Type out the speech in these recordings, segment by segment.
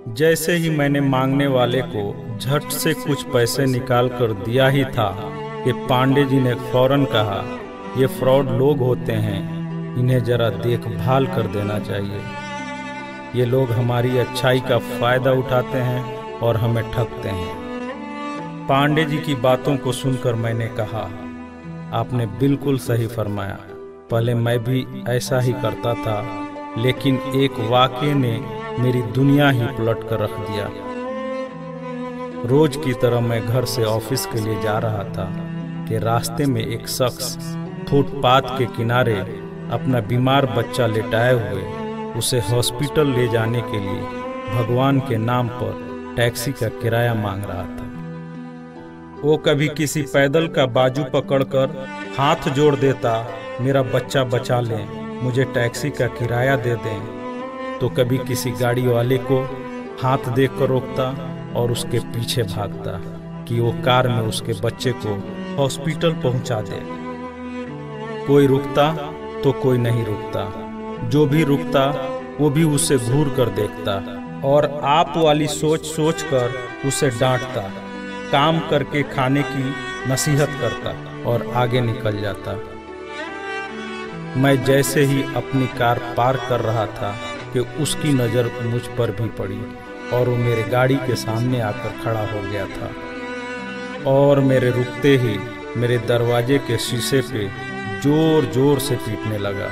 जैसे ही मैंने मांगने वाले को झट से कुछ पैसे निकाल कर दिया ही था कि पांडे जी ने फौरन कहा, ये फ्रॉड लोग होते हैं, इन्हें जरा देखभाल कर देना चाहिए। ये लोग हमारी अच्छाई का फायदा उठाते हैं और हमें ठगते हैं। पांडे जी की बातों को सुनकर मैंने कहा, आपने बिल्कुल सही फरमाया। पहले मैं भी ऐसा ही करता था, लेकिन एक वाक़ये ने मेरी दुनिया ही पलट कर रख दिया। रोज की तरह मैं घर से ऑफिस के लिए जा रहा था कि रास्ते में एक शख्स फुटपाथ के किनारे अपना बीमार बच्चा लेटाए हुए उसे हॉस्पिटल ले जाने के लिए भगवान के नाम पर टैक्सी का किराया मांग रहा था। वो कभी किसी पैदल का बाजू पकड़कर हाथ जोड़ देता, मेरा बच्चा बचा लें, मुझे टैक्सी का किराया दे दें, तो कभी किसी गाड़ी वाले को हाथ देकर रोकता और उसके पीछे भागता कि वो कार में उसके बच्चे को हॉस्पिटल पहुंचा दे। कोई रुकता तो कोई नहीं रुकता, जो भी रुकता वो भी उसे घूर कर देखता और आप वाली सोच सोच कर उसे डांटता, काम करके खाने की नसीहत करता और आगे निकल जाता। मैं जैसे ही अपनी कार पार कर रहा था कि उसकी नज़र मुझ पर भी पड़ी और वो मेरे गाड़ी के सामने आकर खड़ा हो गया था और मेरे रुकते ही मेरे दरवाजे के शीशे पे जोर जोर से पीटने लगा।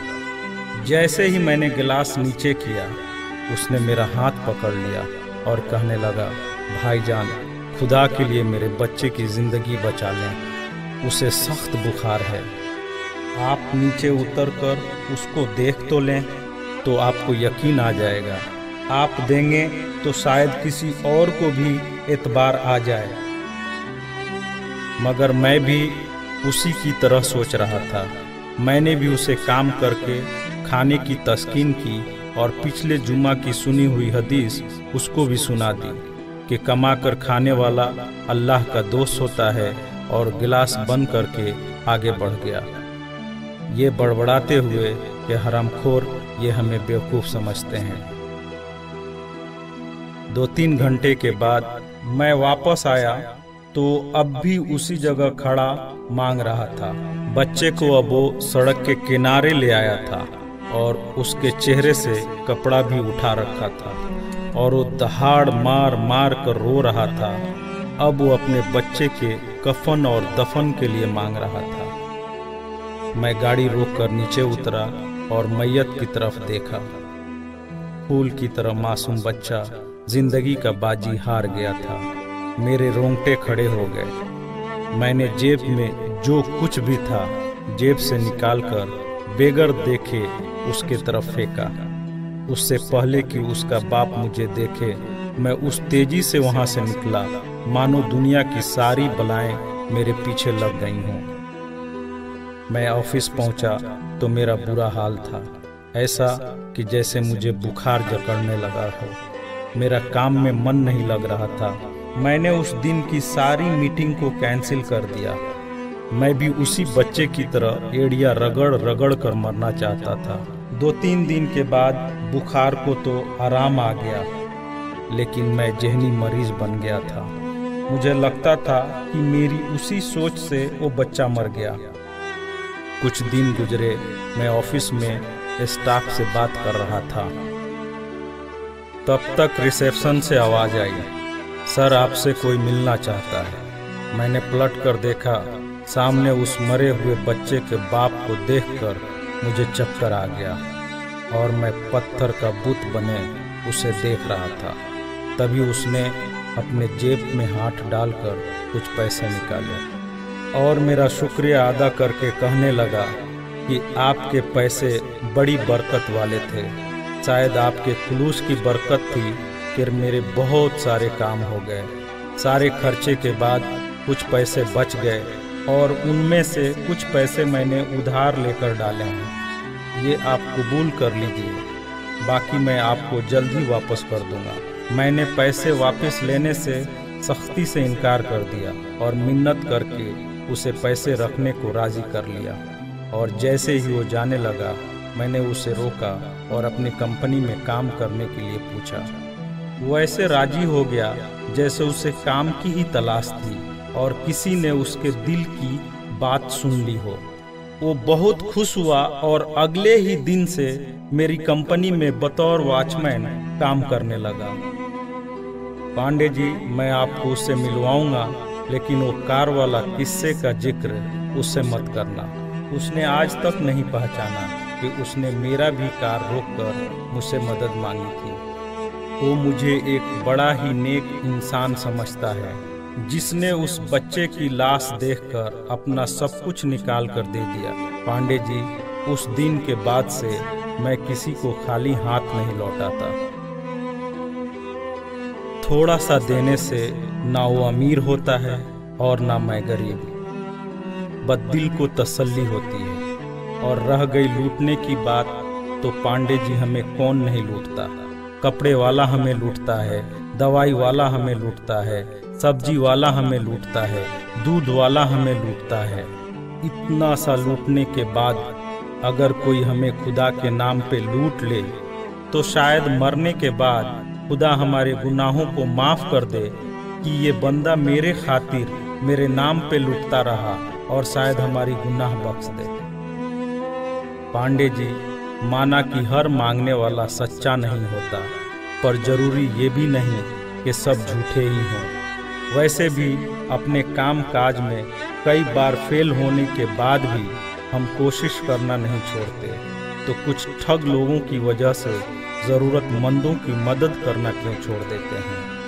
जैसे ही मैंने गिलास नीचे किया, उसने मेरा हाथ पकड़ लिया और कहने लगा, भाईजान, खुदा के लिए मेरे बच्चे की ज़िंदगी बचा लें, उसे सख्त बुखार है, आप नीचे उतरकर उसको देख तो लें तो आपको यकीन आ जाएगा, आप देंगे तो शायद किसी और को भी एतबार आ जाए। मगर मैं भी उसी की तरह सोच रहा था। मैंने भी उसे काम करके खाने की तस्कीन की और पिछले जुम्मा की सुनी हुई हदीस उसको भी सुना दी कि कमा कर खाने वाला अल्लाह का दोस्त होता है, और गिलास बंद करके आगे बढ़ गया, ये बड़बड़ाते हुए कि हरामखोर ये हमें बेवकूफ़ समझते हैं। 2-3 घंटे के बाद मैं वापस आया तो अब भी उसी जगह खड़ा मांग रहा था। बच्चे को अब वो सड़क के किनारे ले आया था और उसके चेहरे से कपड़ा भी उठा रखा था और वो दहाड़ मार मार कर रो रहा था। अब वो अपने बच्चे के कफन और दफन के लिए मांग रहा था। मैं गाड़ी रोककर नीचे उतरा और मैयत की तरफ देखा। फूल की तरह मासूम बच्चा जिंदगी का बाजी हार गया था। मेरे रोंगटे खड़े हो गए। मैंने जेब में जो कुछ भी था जेब से निकालकर बेगर देखे उसके तरफ फेंका। उससे पहले कि उसका बाप मुझे देखे, मैं उस तेजी से वहां से निकला मानो दुनिया की सारी बलाएं मेरे पीछे लग गई हों। मैं ऑफिस पहुंचा तो मेरा बुरा हाल था, ऐसा कि जैसे मुझे बुखार जकड़ने लगा हो। मेरा काम में मन नहीं लग रहा था। मैंने उस दिन की सारी मीटिंग को कैंसिल कर दिया। मैं भी उसी बच्चे की तरह एड़िया रगड़ रगड़ कर मरना चाहता था। 2-3 दिन के बाद बुखार को तो आराम आ गया, लेकिन मैं जहनी मरीज बन गया था। मुझे लगता था कि मेरी उसी सोच से वो बच्चा मर गया। कुछ दिन गुजरे, मैं ऑफिस में स्टाफ से बात कर रहा था। तब तक रिसेप्शन से आवाज़ आई, सर आपसे कोई मिलना चाहता है। मैंने पलट कर देखा, सामने उस मरे हुए बच्चे के बाप को देखकर मुझे चक्कर आ गया और मैं पत्थर का बुत बने उसे देख रहा था। तभी उसने अपने जेब में हाथ डालकर कुछ पैसे निकाले और मेरा शुक्रिया अदा करके कहने लगा कि आपके पैसे बड़ी बरकत वाले थे। शायद आपके खुलूस की बरकत थी कि मेरे बहुत सारे काम हो गए। सारे खर्चे के बाद कुछ पैसे बच गए और उनमें से कुछ पैसे मैंने उधार लेकर डाले हैं। ये आप कबूल कर लीजिए, बाकी मैं आपको जल्द ही वापस कर दूंगा। मैंने पैसे वापस लेने से सख्ती से इनकार कर दिया और मिन्नत करके उसे पैसे रखने को राज़ी कर लिया। और जैसे ही वो जाने लगा, मैंने उसे रोका और अपनी कंपनी में काम करने के लिए पूछा। वो ऐसे राजी हो गया जैसे उसे काम की ही तलाश थी और किसी ने उसके दिल की बात सुन ली हो। वो बहुत खुश हुआ और अगले ही दिन से मेरी कंपनी में बतौर वॉचमैन काम करने लगा। पांडे जी, मैं आपको उससे मिलवाऊंगा, लेकिन वो कार वाला किस्से का जिक्र उससे मत करना। उसने आज तक नहीं पहचाना कि उसने मेरा भी कार रोककर मुझसे मदद मांगी थी। वो मुझे एक बड़ा ही नेक इंसान समझता है, जिसने उस बच्चे की लाश देखकर अपना सब कुछ निकाल कर दे दिया। पांडे जी, उस दिन के बाद से मैं किसी को खाली हाथ नहीं लौटाता। थोड़ा सा देने से ना वो अमीर होता है और ना मैं गरीब। बस दिल को तसल्ली होती है। और रह गई लूटने की बात, तो पांडे जी हमें कौन नहीं लूटता। कपड़े वाला हमें लूटता है, दवाई वाला हमें लूटता है, सब्जी वाला हमें लूटता है, दूध वाला हमें लूटता है। इतना सा लूटने के बाद अगर कोई हमें खुदा के नाम पे लूट ले, तो शायद मरने के बाद खुदा हमारे गुनाहों को माफ कर दे कि ये बंदा मेरे खातिर मेरे नाम पे लूटता रहा, और शायद हमारी गुनाह बख्श दे। पांडे जी, माना कि हर मांगने वाला सच्चा नहीं होता, पर जरूरी ये भी नहीं कि सब झूठे ही हों। वैसे भी अपने काम काज में कई बार फेल होने के बाद भी हम कोशिश करना नहीं छोड़ते, तो कुछ ठग लोगों की वजह से ज़रूरतमंदों की मदद करना क्यों छोड़ देते हैं।